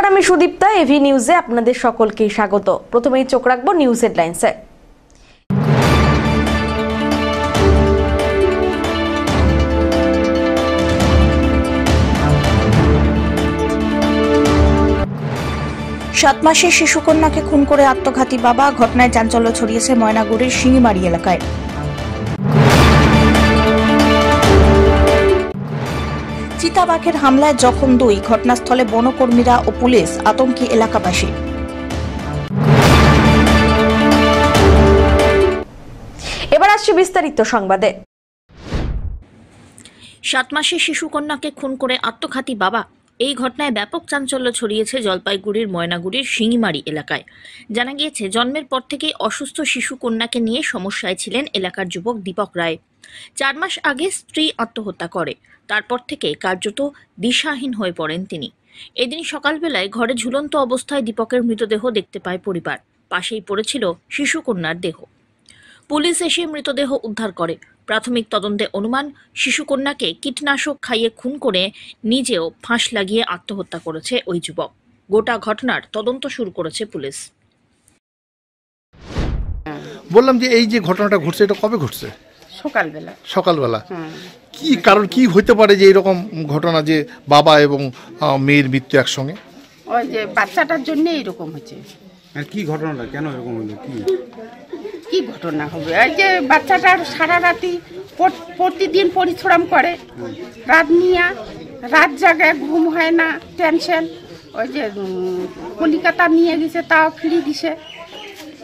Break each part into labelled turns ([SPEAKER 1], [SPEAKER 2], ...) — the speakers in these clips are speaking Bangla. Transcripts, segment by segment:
[SPEAKER 1] নমস্কার, আমি সুদীপ্তা। এভি নিউজে আপনাদের সকলকে স্বাগত। প্রথমেই চোখ রাখবো নিউজ হেডলাইন্সে।
[SPEAKER 2] সাত মাসের শিশুকন্যাকে খুন করে আত্মঘাতী বাবা, ঘটনায় চাঞ্চল্য ছড়িয়েছে ময়নাগুড়ির শিঙিমারি এলাকায়। চিতাবাঘের হামলায় জখম 2, ঘটনাস্থলে বনকর্মীরা ও পুলিশ, আতঙ্কে এলাকাবাসী।
[SPEAKER 1] এবার আসছে বিস্তারিত সংবাদে।
[SPEAKER 2] 7 মাসের শিশুকন্যাকে খুন করে আত্মঘাতী বাবা, এই ঘটনায় ব্যাপক চাঞ্চল্য ছড়িয়েছে জলপাইগুড়ির ময়নাগুড়ির শিঙিমারি এলাকায়। জানা গিয়েছে, জন্মের পর থেকেই অসুস্থ শিশুকন্যাকে নিয়ে সমস্যায় ছিলেন এলাকার যুবক দীপক রায়। 4 মাস আগে স্ত্রী আত্মহত্যা করে, তারপর থেকে কার্যত দিশাহীন হয়ে পড়েন তিনি। এদিন সকালবেলায় ঘরে ঝুলন্ত অবস্থায় দীপকের মৃতদেহ দেখতে পায় পরিবার। পাশেই পড়েছিল শিশুকন্যার দেহ। পুলিশ এসে মৃতদেহ উদ্ধার করে। প্রাথমিক তদন্তে অনুমান, শিশুকন্যাকে কীটনাশক খাইয়ে খুন করে নিজেও ফাঁস লাগিয়ে আত্মহত্যা করেছে ওই যুবক। গোটা ঘটনার তদন্ত শুরু করেছে পুলিশ।
[SPEAKER 3] বললাম যে এই যে ঘটনাটা ঘটছে, এটা কবে ঘটছে? সকালবেলা। কি কারণ কি হইতে পারে যে এরকম ঘটনা, যে বাবা এবং মেয়ের মৃত্যু একসঙ্গে?
[SPEAKER 4] ওই যে বাচ্চাটার জন্য এরকম হচ্ছে।
[SPEAKER 5] আর কি ঘটনাটা, কেন এরকম হলো?
[SPEAKER 4] কি ঘটনা হবে? এই যে বাচ্চাটার সারা রাতি প্রতিদিন পরিশ্রম করে, রাত জায়গায় ঘুম হয় না, টেনশন। ওই যে কলিকাতা নিয়ে গেছে, তাও ফিরে দিছে,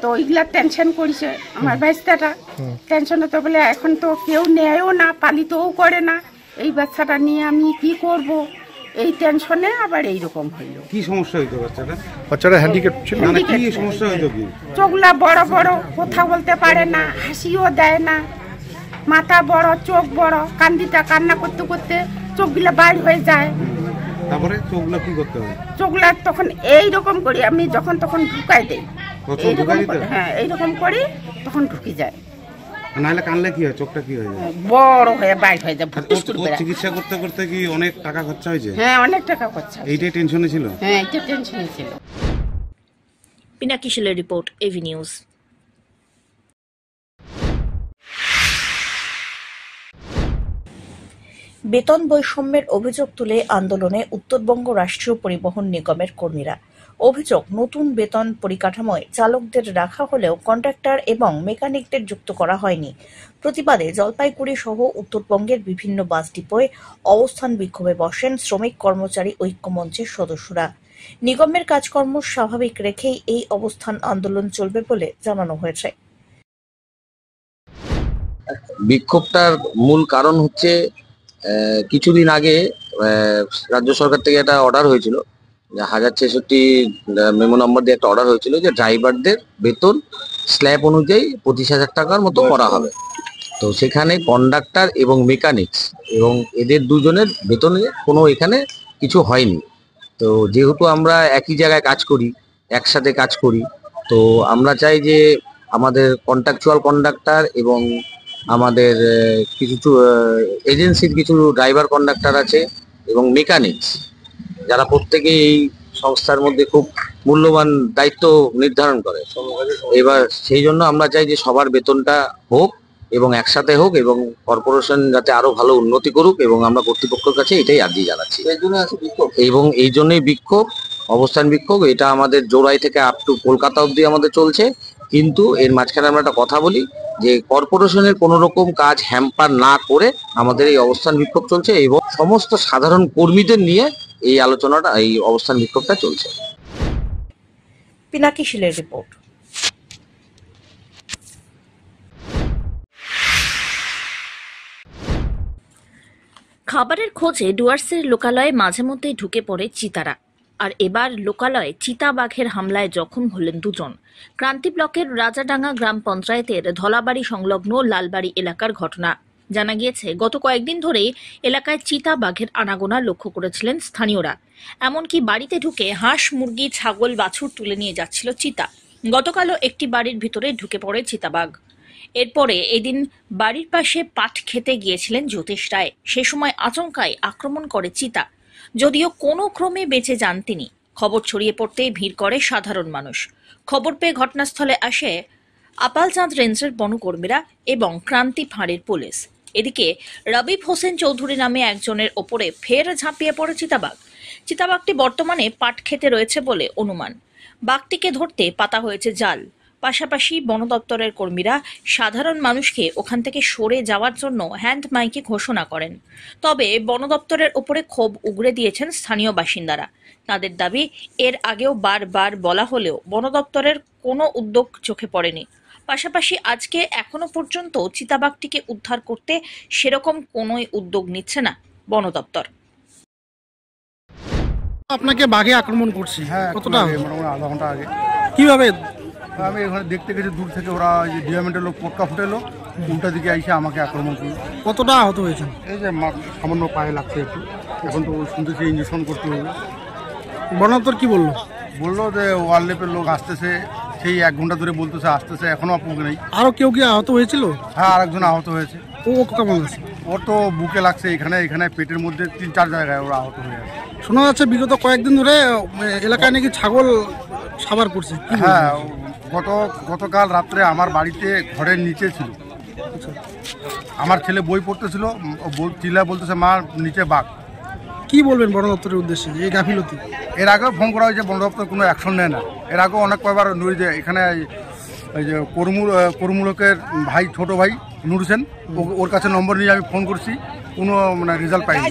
[SPEAKER 4] তো ওইগুলা টেনশন করেছে আমার বাচ্চাটা। টেনশন তো বলে এখন তো কেউ নেয়ও না, পালিতও করে না। এই বাচ্চাটা নিয়ে আমি কি করব, এই টেনশনে আবার এইরকম হইলো।
[SPEAKER 5] কি সমস্যা হইতো
[SPEAKER 3] বাচ্চাটা হ্যান্ডিক্যাপ ছিল?
[SPEAKER 5] মানে কি সমস্যা হইতো? কি
[SPEAKER 4] চোখগুলা বড় বড়, কথা বলতে পারে না, হাসিও দেয় না, মাথা বড়, চোখ বড়, কান্না করতে করতে চোখগুলা বাইর হয়ে যায়।
[SPEAKER 5] তারপরে চোখগুলা কি করতে হয়?
[SPEAKER 4] চোখগুলা তখন এইরকম করি আমি, যখন তখন ঢুকাই দেই। হ্যাঁ, এইরকম করি, তখন ঢুকে যায়।
[SPEAKER 5] নাহলে কানলে কি হয়? চোখটা কি হয়ে যায়?
[SPEAKER 4] বড় হয়ে বাইর হয়ে যায়।
[SPEAKER 5] চিকিৎসা করতে করতে কি অনেক টাকা খরচা হয়েছে?
[SPEAKER 4] হ্যাঁ, অনেক টাকা খরচা।
[SPEAKER 5] এইটাই টেনশনে ছিল?
[SPEAKER 4] হ্যাঁ, এইটা টেনশনে ছিল।
[SPEAKER 2] পিনাকি শিলের রিপোর্ট, এভি নিউজ। বেতন বৈষম্যের অভিযোগ তুলে আন্দোলনে উত্তরবঙ্গ রাষ্ট্রীয় পরিবহন নিগমের কর্মীরা। অভিযোগ, নতুন বেতন পরিকাঠামোয় চালকদের রাখা হলেও কন্ট্রাক্টর এবং মেকানিকদের যুক্ত করা হয়নি। প্রতিবাদে জলপাইগুড়ি সহ উত্তরবঙ্গের বিভিন্ন বাস ডিপোয় অবস্থান বিক্ষোভে বসেন শ্রমিক কর্মচারী ঐক্যমঞ্চের সদস্যরা। নিগমের কাজকর্ম স্বাভাবিক রেখেই এই অবস্থান আন্দোলন চলবে বলে জানানো হয়েছে।
[SPEAKER 6] বিক্ষোভটার মূল কারণ হচ্ছে, কিছুদিন আগে রাজ্য সরকার থেকে একটা অর্ডার হয়েছিল, 1066 মেমো নম্বর দিয়ে একটা অর্ডার হয়েছিল যে ড্রাইভারদের বেতন স্ল্যাব অনুযায়ী 25,000 টাকার মতো করা হবে। তো সেখানে কন্ডাক্টর এবং মেকানিক্স এবং এদের দুজনের বেতনে কোনো এখানে কিছু হয়নি। তো যেহেতু আমরা একই জায়গায় কাজ করি, একসাথে কাজ করি, তো আমরা চাই যে আমাদের কন্ট্রাকচুয়াল কন্ডাক্টর এবং আমাদের কিছু এজেন্সির কিছু ড্রাইভার কন্ডাক্টর আছে এবং মেকানিক্স, যারা প্রত্যেকে এই সংস্থার মধ্যে খুব মূল্যবান দায়িত্ব নির্ধারণ করে। এবার সেই জন্য আমরা চাই যে সবার বেতনটা হোক এবং একসাথে হোক, এবং কর্পোরেশন যাতে আরো ভালো উন্নতি করুক, এবং আমরা কর্তৃপক্ষের কাছে এটাই আর্জি জানাচ্ছি। এবং এই জন্যই বিক্ষোভ, অবস্থান বিক্ষোভ। এটা আমাদের জোড়াই থেকে আপ টু কলকাতা অবধি আমাদের চলছে। কিন্তু এর মাঝখানে আমরা একটা কথা বলি যে কর্পোরেশনের কোনো রকম কাজ হ্যাম্পার না করে আমাদের এই অবস্থান বিক্ষোভ চলছে, এবং সমস্ত সাধারণ কর্মীদের নিয়ে এই আলোচনাটা, এই অবস্থান বিক্ষোভটা চলছে।
[SPEAKER 2] পিনাকি শিলের রিপোর্ট। খাবারের খোঁজে ডুয়ার্সের লোকালয়ে মাঝে মধ্যেই ঢুকে পড়ে চিতারা। আর এবার লোকালয়ে চিতাবাঘের হামলায় জখম হলেন 2 জন। ক্রান্তি ব্লকের রাজাডাঙ্গা গ্রাম পঞ্চায়েতের ধলাবাড়ি সংলগ্ন লালবাড়ি এলাকার ঘটনা। জানা গিয়েছে, গত কয়েকদিন ধরেই এলাকায় চিতাবাঘের আনাগোনা লক্ষ্য করেছিলেন স্থানীয়রা। এমনকি বাড়িতে ঢুকে হাঁস, মুরগি, ছাগল, বাছুর তুলে নিয়ে যাচ্ছিল চিতা। গতকালও একটি বাড়ির ভিতরে ঢুকে পড়ে চিতাবাঘ। এরপরে এদিন বাড়ির পাশে পাট খেতে গিয়েছিলেন জ্যোতিষ রায়। সে সময় আচমকাই আক্রমণ করে চিতা। যদিও কোনো ক্রমে বেঁচে যান তিনি। খবর ছড়িয়ে পড়তেই ভিড় করে সাধারণ মানুষ। খবর পেয়ে ঘটনাস্থলে আসে আপালচাঁদ রেঞ্জের বনকর্মীরা এবং ক্রান্তি ফাঁড়ির পুলিশ। এদিকে রবিব হোসেন চৌধুরী নামে একজনের ওপরে ফের ঝাঁপিয়ে পড়ে চিতাবাঘ। চিতাবাঘটি বর্তমানে পাট খেতে রয়েছে বলে অনুমান। বাঘটিকে ধরতে পাতা হয়েছে জাল। পাশাপাশি বন দপ্তরের কর্মীরা সাধারণ মানুষকে ওখান থেকে সরে যাওয়ার জন্য হ্যান্ড মাইকে ঘোষণা করেন। তবে বন দপ্তরের ওপরে ক্ষোভ উগরে দিয়েছেন স্থানীয় বাসিন্দারা। তাদের দাবি, এর আগেও বারবার বলা হলেও বন দপ্তরের কোনো উদ্যোগ চোখে পড়েনি। পাশাপাশি আজকে এখনো পর্যন্ত চিতাবাঘটিকে উদ্ধার করতে সেরকম কোনোই উদ্যোগ নিচ্ছে না বন দপ্তর।
[SPEAKER 7] আপনাকে বাঘে আক্রমণ করছে,
[SPEAKER 8] হ্যাঁ,
[SPEAKER 7] কতটা
[SPEAKER 8] মোটামুটি আধা ঘন্টা আগে
[SPEAKER 7] কিভাবে?
[SPEAKER 8] আমি এখানে দেখতে গেছি দূর থেকে, ওরা ডিপার্টমেন্টের লোক পটকা ফুটেলো, উল্টা দিকে এসে আমাকে আক্রমণ করলো।
[SPEAKER 7] কতটা আহত হয়েছেন?
[SPEAKER 8] এই যে সামান্য পায়ে লাগছে একটু, এখন তো শুনতেছি ইঞ্জেকশন করতে হবে।
[SPEAKER 7] বন দপ্তর কি বললো?
[SPEAKER 8] বললো যে ওয়ারলেপের লোক আসতেছে, সেই 1 ঘন্টা ধরে বলতেছে আসতেছে, এখনো আপুকে নেই।
[SPEAKER 7] আরো কেউ কি আহত হয়েছিল?
[SPEAKER 8] হ্যাঁ, আরেকজন আহত হয়েছে।
[SPEAKER 7] ও কেমন আছে?
[SPEAKER 8] ওর তো বুকে লাগছে, এখানে পেটের মধ্যে 3-4 জায়গায় ওরা আহত হয়ে আছে।
[SPEAKER 7] শোনা যাচ্ছে বিগত কয়েকদিন ধরে এলাকায় নাকি ছাগল সাবার করছে। কি বলবেন?
[SPEAKER 8] হ্যাঁ, গতকাল রাত্রে আমার বাড়িতে ঘরের নিচে ছিল। আমার ছেলে বই পড়তেছিল, চিল্লায় বলতেছে মা নিচে বাঘ।
[SPEAKER 7] কি বলবেন বন দপ্তরের উদ্দেশ্যে এই গাফিলতি?
[SPEAKER 8] এর আগেও ফোন করা হয়েছে, বন দপ্তর কোনো অ্যাকশন নেয় না। এর আগেও অনেক কয়বার যে এখানে এই যে করমূলকের ভাই, ছোট ভাই নুর হোসেন, ওর কাছে নম্বর নিয়ে আমি ফোন করছি, কোনো রেজাল্ট পাইনি।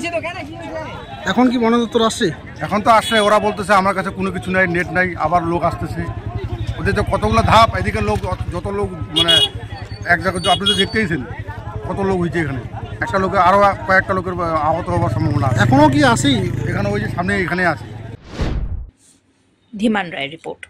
[SPEAKER 7] এখন কি বন দপ্তর আসছে?
[SPEAKER 8] এখন তো আসছে, ওরা বলতেছে আমার কাছে কোনো কিছু নাই, নেট নাই, আবার লোক আসতেছে। ওদের যে কতগুলো ধাপ, এদিকে লোক, যত লোক এক জায়গায় আপনি তো দেখতেইছেন কত লোক হয়েছে এখানে। একটা লোকের আরও কয়েকটা লোকের আহত হওয়ার সম্ভাবনা আছে।
[SPEAKER 7] এখনো কি আসেই?
[SPEAKER 8] এখানে ওই যে সামনে এখানে আছে।
[SPEAKER 2] ধীমান রায় রিপোর্ট।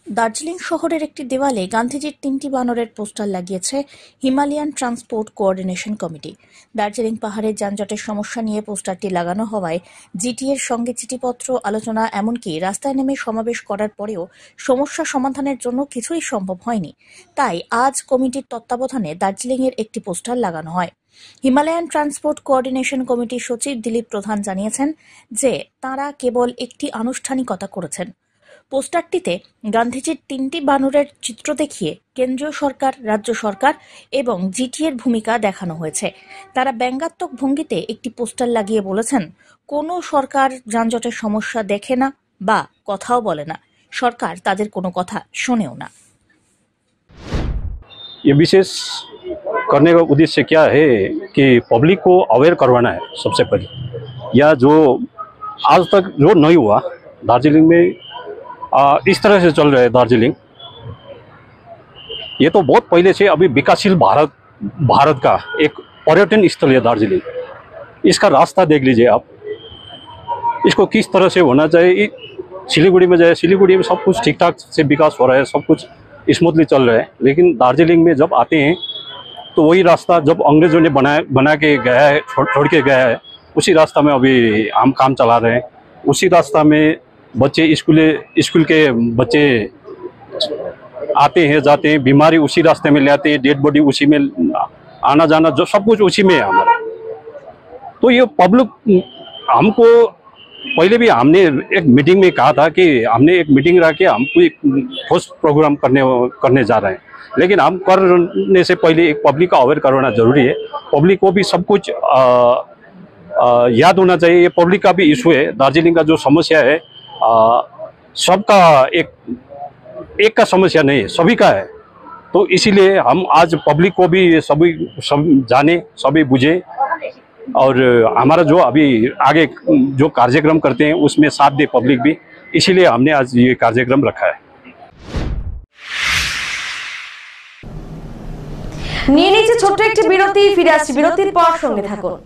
[SPEAKER 2] দার্জিলিং শহরের একটি দেওয়ালে গান্ধীজির 3টি বানরের পোস্টার লাগিয়েছে Himalayan transport coordination committee. Darjeeling পাহাড়ের যানজটের সমস্যা নিয়ে পোস্টারটি লাগানো হওয়ায় জিটিএর সঙ্গে চিঠিপত্র, আলোচনা, এমনকি রাস্তায় নেমে সমাবেশ করার পরেও সমস্যা সমাধানের জন্য কিছুই সম্ভব হয়নি। তাই আজ কমিটির তত্ত্বাবধানে দার্জিলিংয়ের একটি পোস্টার লাগানো হয়। হিমালয়ান ট্রান্সপোর্ট কোঅর্ডিনেশন কমিটির সচিব দিলীপ প্রধান জানিয়েছেন যে তাঁরা কেবল একটি আনুষ্ঠানিকতা করেছেন। পোস্টারটিতে গান্ধীজির 3টি বানরের চিত্র দেখিয়ে কেন্দ্রীয় সরকার, রাজ্য সরকার এবং জিটিএর ভূমিকা দেখানো হয়েছে। তারা ব্যঙ্গাত্মক ভঙ্গিতে একটি পোস্টার লাগিয়ে বলেছেন, কোনো সরকার যানজটের সমস্যা দেখে না বা কথাও বলে না, সরকার তাদের কোনো কথা শোনেও না।
[SPEAKER 9] ये विशेष करने का उद्देश्य क्या है कि पब्लिक को अवेयर करवाना है सबसे पहले, या जो आज तक जो नहीं हुआ दार्जिलिंग में। इस तरह से चल रहा है दार्जिलिंग, ये तो बहुत पहले से अभी विकासशील भारत का एक पर्यटन स्थल है दार्जिलिंग। इसका रास्ता देख लीजिए आप, इसको किस तरह से होना चाहिए। सिलीगुड़ी में जाए, सिलीगुड़ी में सब कुछ ठीक ठाक से विकास हो रहा है, सब कुछ स्मूथली चल रहा है, लेकिन दार्जिलिंग में जब आते हैं तो वही रास्ता जब अंग्रेजों ने बना के गया है, छोड़ के गया है, उसी रास्ता में अभी हम काम चला रहे हैं। उसी रास्ता में बच्चे स्कूल के बच्चे आते हैं जाते हैं, बीमारी उसी रास्ते में ले आते हैं, डेड बॉडी उसी में, आना जाना जो सब कुछ उसी में है हमारा। तो ये पब्लिक, हमको पहले भी हमने एक मीटिंग में कहा था कि हमने एक मीटिंग रख के हम कोई ठोस प्रोग्राम करने जा रहे हैं, लेकिन हम करने से पहले एक पब्लिक का अवेयर करवाना जरूरी है। पब्लिक को भी सब कुछ याद होना चाहिए। ये पब्लिक का भी इशू है, दार्जिलिंग का जो समस्या है सबका एक का समस्या नहीं है, सभी का है। तो इसीलिए हम आज पब्लिक को भी सभी जाने, सभी बुझे, और हमारा जो अभी आगे जो कार्यक्रम करते हैं उसमें साथ दे पब्लिक भी, इसीलिए हमने आज ये कार्यक्रम रखा है।
[SPEAKER 1] নিয়ে নিচ্ছে ছোট্ট একটি বিরতি, ফিরে আসছি বিরতির পর, সঙ্গে থাকুন।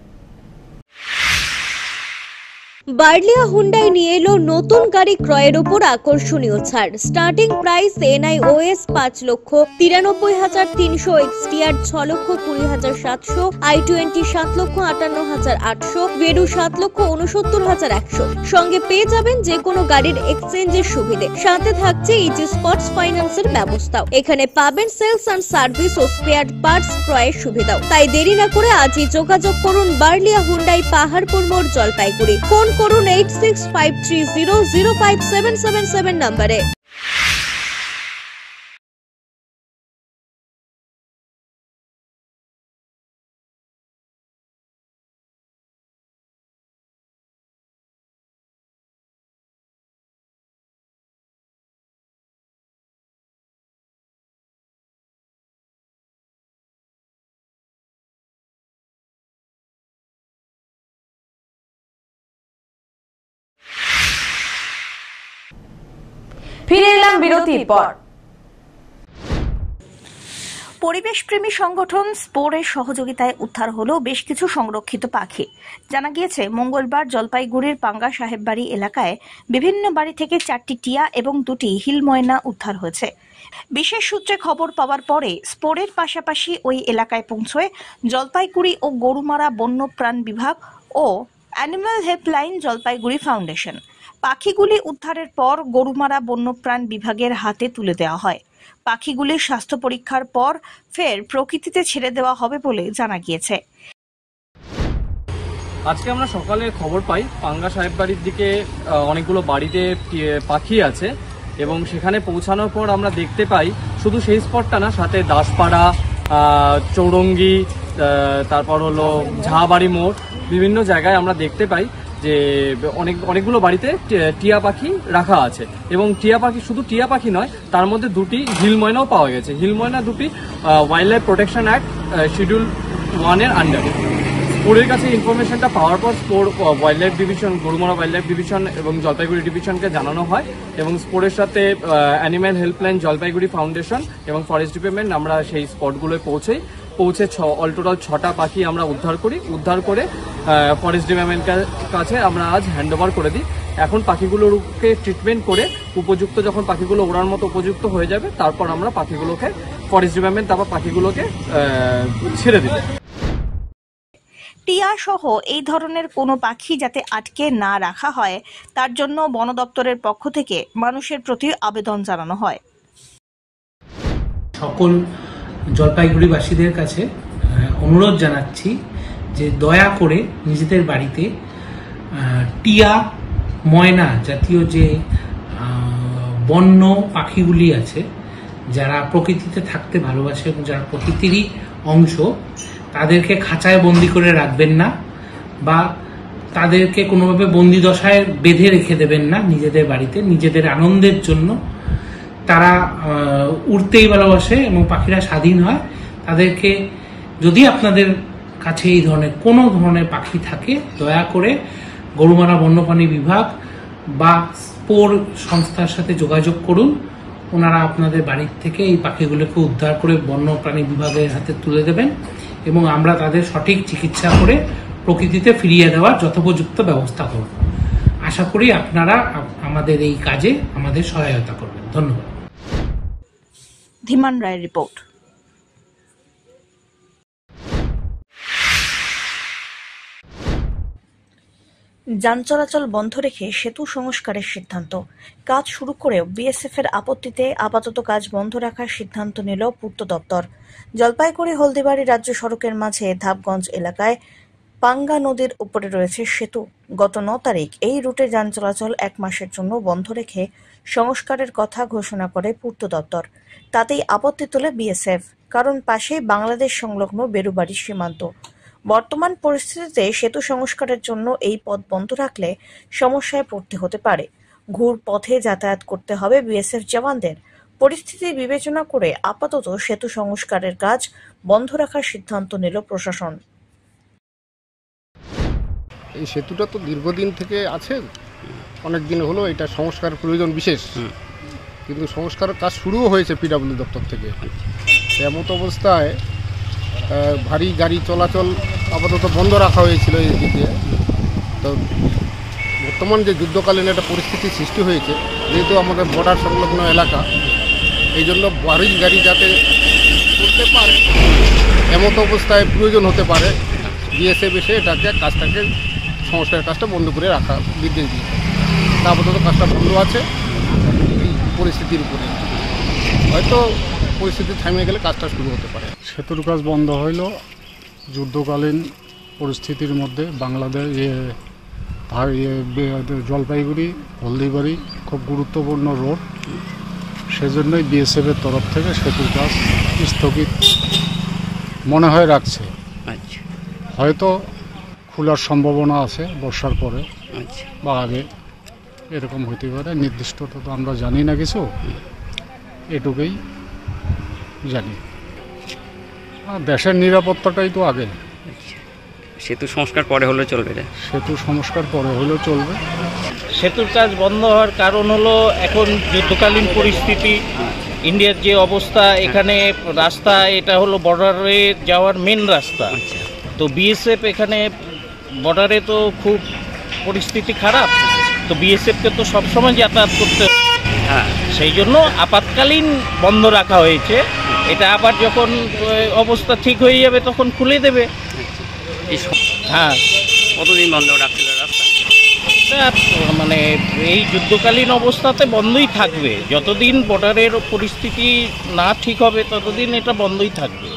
[SPEAKER 10] বার্লিয়া হুন্ডাই নিয়ে এলো নতুন গাড়ি ক্রয়ের উপর আকর্ষণীয় ছাড়। Starting price NIOS 5,93,300, XTR 6,20,700, i20 7,58,800, ভেডু 7,69,100। সঙ্গে পেয়ে যাবেন যে কোনো গাড়ির এক্সচেঞ্জের সুবিধে, সাথে থাকছে ইজি স্পটস ফাইন্যান্সের ব্যবস্থাও। এখানে পাবেন সেলস অ্যান্ড সার্ভিস ও স্পেয়ার পার্টস ক্রয়ের সুবিধাও। তাই দেরি না করে আজই যোগাযোগ করুন বার্লিয়া হুন্ডাই, পাহাড়পুর মোড়, জলপাইগুড়ি। ফোন করুন 8653300577 নম্বরে।
[SPEAKER 1] ফিরে এলাম বিরতির পর।
[SPEAKER 2] পরিবেশপ্রেমী সংগঠন স্পোরের সহযোগিতায় উদ্ধার হলো বেশ কিছু সংরক্ষিত পাখি। জানা গিয়েছে মঙ্গলবার জলপাইগুড়ির পাঙ্গা সাহেববাড়ি এলাকায় বিভিন্ন বাড়ি থেকে 4টি টিয়া এবং 2টি হিল ময়না উদ্ধার হয়েছে। বিশেষ সূত্রে খবর পাওয়ার পরে স্পোরের পাশাপাশি ওই এলাকায় পৌঁছয় জলপাইগুড়ি ও গরুমারা বন্যপ্রাণ বিভাগ ও অ্যানিম্যাল হেল্পলাইন জলপাইগুড়ি ফাউন্ডেশন। পাখিগুলি উদ্ধারের পর গরুমারা বন্যপ্রাণ বিভাগের হাতে তুলে দেওয়া হয়। পাখিগুলির স্বাস্থ্য পরীক্ষার পর ফের প্রকৃতিতে ছেড়ে দেওয়া হবে বলে জানা গিয়েছে।
[SPEAKER 11] আজকে আমরা সকালে খবর পাই পাঙ্গা সাহেববাড়ির দিকে অনেকগুলো বাড়িতে পাখি আছে এবং সেখানে পৌঁছানোর পর আমরা দেখতে পাই শুধু সেই স্পটটা না, সাথে দাসপাড়া, চৌরঙ্গি, তারপর হলো ঝাবাড়ি মোড়, বিভিন্ন জায়গায় আমরা দেখতে পাই যে অনেকগুলো বাড়িতে টিয়া পাখি রাখা আছে এবং টিয়া পাখি শুধু টিয়া পাখি নয়, তার মধ্যে 2টি হিল ময়নাও পাওয়া গেছে। হিল ময়না 2টি wild life protection act schedule 1-এর আন্ডারে। স্পোরের কাছে ইনফরমেশনটা পাওয়ার পর স্পোর wild life division, Gorumara wild life division এবং জলপাইগুড়ি ডিভিশনকে জানানো হয় এবং স্পোরের সাথে অ্যানিম্যাল হেল্পলাইন জলপাইগুড়ি ফাউন্ডেশন এবং ফরেস্ট ডিপার্টমেন্ট আমরা সেই স্পটগুলোয় পৌঁছে অল টোটাল 6টা পাখি আমরা উদ্ধার করে ফরেস্ট ডিপার্টমেন্টের কাছে আমরা আজ হ্যান্ডওভার করে দিই। এখন পাখিগুলোকে ট্রিটমেন্ট করে উপযুক্ত, যখন পাখিগুলো ওড়ার মতো উপযুক্ত হয়ে যাবে, তারপর আমরা পাখিগুলোকে ফরেস্ট ডিপার্টমেন্ট তারপর পাখিগুলোকে ছেড়ে দিবে।
[SPEAKER 2] টিয়া সহ এই ধরনের কোনো পাখি যাতে আটকে না রাখা হয়, তার জন্য বন দপ্তরের পক্ষ থেকে মানুষের প্রতি আবেদন জানানো হয়।
[SPEAKER 12] সকল জলপাইগুড়িবাসীদের কাছে অনুরোধ জানাচ্ছি যে দয়া করে নিজেদের বাড়িতে টিয়া, ময়না জাতীয় যে বন্য পাখিগুলি আছে, যারা প্রকৃতিতে থাকতে ভালোবাসে এবং যারা প্রকৃতিরই অংশ, তাদেরকে খাঁচায় বন্দি করে রাখবেন না বা তাদেরকে কোনোভাবে বন্দি দশায় বেঁধে রেখে দেবেন না নিজেদের বাড়িতে। নিজেদের আনন্দের জন্য তারা উড়তেই ভালোবাসে এবং পাখিরা স্বাধীন হয়। তাদেরকে, যদি আপনাদের কাছে এই ধরনের কোনো ধরনের পাখি থাকে, দয়া করে গরুমারা বন্যপ্রাণী বিভাগ বা স্পোর সংস্থার সাথে যোগাযোগ করুন। ওনারা আপনাদের বাড়ির থেকে এই পাখিগুলোকে উদ্ধার করে বন্যপ্রাণী বিভাগের হাতে তুলে দেবেন এবং আমরা তাদের সঠিক চিকিৎসা করে প্রকৃতিতে ফিরিয়ে দেওয়ার যথোপযুক্ত ব্যবস্থা করব। আশা করি আপনারা আমাদের এই কাজে আমাদের সহায়তা করবেন। ধন্যবাদ।
[SPEAKER 2] ধীমান রায়ের রিপোর্ট। যান চলাচল বন্ধ রেখে সেতু সংস্কারের সিদ্ধান্ত। কাজ শুরু করেও বিএসএফ এর আপত্তিতে আপাতত কাজ বন্ধ রাখার সিদ্ধান্ত নিল পূর্ত দপ্তর। জলপাইগুড়ি হলদিবাড়ি রাজ্য সড়কের মাঝে ধাপগঞ্জ এলাকায় পাঙ্গা নদীর উপরে রয়েছে সেতু। গত 9 তারিখ এই রুটে যান চলাচল 1 মাসের জন্য বন্ধ রেখে সংস্কারের কথা ঘোষণা করে পূর্ত দপ্তর। তাতেই আপত্তি তোলে বিএসএফ, কারণ পাশেই বাংলাদেশ সংলগ্ন বেরুবাড়ি সীমান্ত। বর্তমান পরিস্থিতিতে সেতু সংস্কারের জন্য এই পথ বন্ধ রাখলে সমস্যায় পড়তে হতে পারে। ঘুর পথে যাতায়াত করতে হবে বিএসএফ জওয়ানদের। পরিস্থিতি বিবেচনা করে আপাতত সেতু সংস্কারের কাজ বন্ধ রাখার সিদ্ধান্ত নিল প্রশাসন।
[SPEAKER 13] এই সেতুটা তো দীর্ঘদিন থেকে আছে, অনেক দিন হলো, এটা সংস্কার প্রয়োজন বিশেষ, কিন্তু সংস্কারের কাজ শুরুও হয়েছে পিডব্লিউ দপ্তর থেকে। এমত অবস্থায় ভারী গাড়ি চলাচল আপাতত বন্ধ রাখা হয়েছিল এই দিকে। তো বর্তমান যে যুদ্ধকালীন একটা পরিস্থিতি সৃষ্টি হয়েছে, যেহেতু আমাদের বর্ডার সংলগ্ন এলাকা, এই জন্য বাড়ির গাড়ি যাতে করতে পারে এমত অবস্থায় প্রয়োজন হতে পারে বিএসএফ এসে কাজটাকে সংস্কারের কাজটা বন্ধ করে রাখা নির্দেশ দিয়েছে। আপাতত কাজটা বন্ধ আছে পরিস্থিতির উপরে, হয়তো পরিস্থিতি থামিয়ে গেলে কাজটা শুরু হতে পারে।
[SPEAKER 14] সেতুর কাজ বন্ধ হইল যুদ্ধকালীন পরিস্থিতির মধ্যে। বাংলাদেশ জলপাইগুড়ি হলদিবাড়ি খুব গুরুত্বপূর্ণ রোড, সেজন্যই বিএসএফের তরফ থেকে সেতুর কাজ স্থগিত মনে হয় রাখছে। হয়তো খোলার সম্ভাবনা আছে বর্ষার পরে বা আগে, এরকম হইতে পারে। নির্দিষ্টতা তো আমরা জানি না কিছু, এটুকুই জানি। দেশের নিরাপত্তাটাই তো আগে।
[SPEAKER 15] সেতু সংস্কার পরে হলেও চলবে না?
[SPEAKER 14] সেতু সংস্কার পরে হলেও চলবে।
[SPEAKER 16] সেতুর কাজ বন্ধ হওয়ার কারণ হলো এখন যুদ্ধকালীন পরিস্থিতি, ইন্ডিয়ার যে অবস্থা, এখানে রাস্তা এটা হলো বর্ডারে যাওয়ার মেন রাস্তা। তো বিএসএফ এখানে বর্ডারে তো খুব পরিস্থিতি খারাপ, তো বিএসএফকে তো সবসময় যাতায়াত করতে, সেই জন্য আপাতকালীন বন্ধ রাখা হয়েছে। এটা আবার যখন অবস্থা ঠিক হয়ে যাবে তখন খুলে দেবে। হ্যাঁ,
[SPEAKER 15] কতদিন বন্ধ রাখছিল রাস্তা?
[SPEAKER 16] মানে এই যুদ্ধকালীন অবস্থাতে বন্ধই থাকবে, যতদিন বর্ডারের পরিস্থিতি না ঠিক হবে ততদিন এটা বন্ধই থাকবে।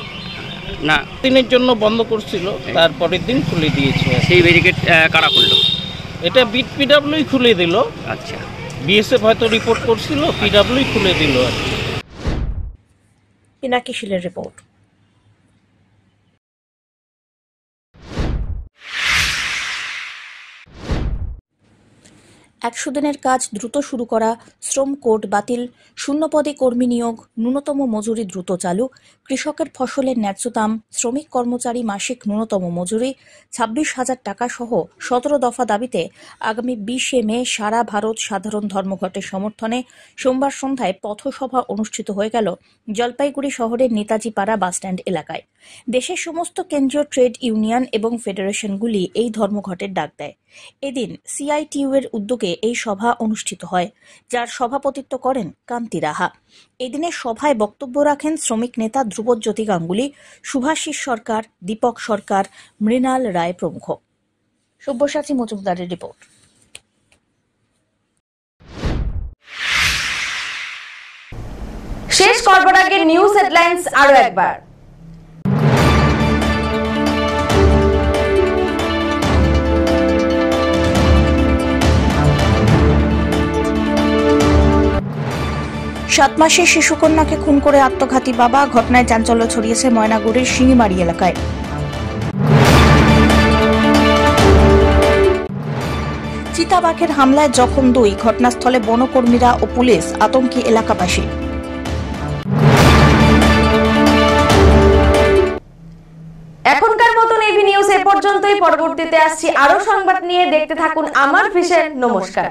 [SPEAKER 15] না,
[SPEAKER 16] দিনের জন্য বন্ধ করছিল, তারপরের দিন খুলে দিয়েছে।
[SPEAKER 15] সেই ব্যারিকেড কারা করলো?
[SPEAKER 16] এটা পিডব্লিউ খুলে দিল।
[SPEAKER 15] আচ্ছা,
[SPEAKER 16] বিএসএফ হয়তো রিপোর্ট করছিল, পিডব্লিউ খুলে দিল আর কি।
[SPEAKER 2] পিনাকি শীলের রিপোর্ট। একশো দিনের কাজ দ্রুত শুরু করা, শ্রম কোড বাতিল, শূন্যপদে কর্মী নিয়োগ, ন্যূনতম মজুরি দ্রুত চালু, কৃষকের ফসলের ন্যায্য দাম, শ্রমিক কর্মচারী মাসিক ন্যূনতম মজুরি, 26,000 টাকা সহ 17 দফা দাবিতে আগামী 20 মে সারা ভারত সাধারণ ধর্মঘটের সমর্থনে সোমবার সন্ধ্যায় পথসভা অনুষ্ঠিত হয়ে গেল জলপাইগুড়ি শহরের নেতাজি পাড়া বাসস্ট্যান্ড এলাকায়। দেশের সমস্ত কেন্দ্রীয় ট্রেড ইউনিয়ন এবং ফেডারেশনগুলি এই ধর্মঘটের ডাক দেয়। এদিন সিআইটিইউ এর উদ্যোগে এই সভা অনুষ্ঠিত হয়, যার সভাপতিত্ব করেন কান্তি রাহা। এদিনের সভায় বক্তব্য রাখেন শ্রমিক নেতা ধ্রুবজ্যোতি গাঙ্গুলি, শুভাশিস সরকার, দীপক সরকার, মৃণাল রায় প্রমুখ। সব্যসাচী মজুমদারের রিপোর্ট।
[SPEAKER 1] শেষ করবার আগে নিউজ হেডলাইন্স আরো একবার।
[SPEAKER 2] সাত মাসের শিশুকন্যাকে খুন করে আত্মঘাতী বাবা, ঘটনায় চাঞ্চল্য ছড়িয়েছে ময়নাগুড়ির শিঙিমারি এলাকায়। চিতাবাঘের হামলায় জখম 2, ঘটনাস্থলে বনকর্মীরা ও পুলিশ, আতঙ্কে এলাকাবাসী।
[SPEAKER 1] এখনকার মতন এভি নিউজ এ পর্যন্তই। পরবর্তীতে আসছি আরো সংবাদ নিয়ে, দেখতে থাকুন আমার ভিশন। নমস্কার।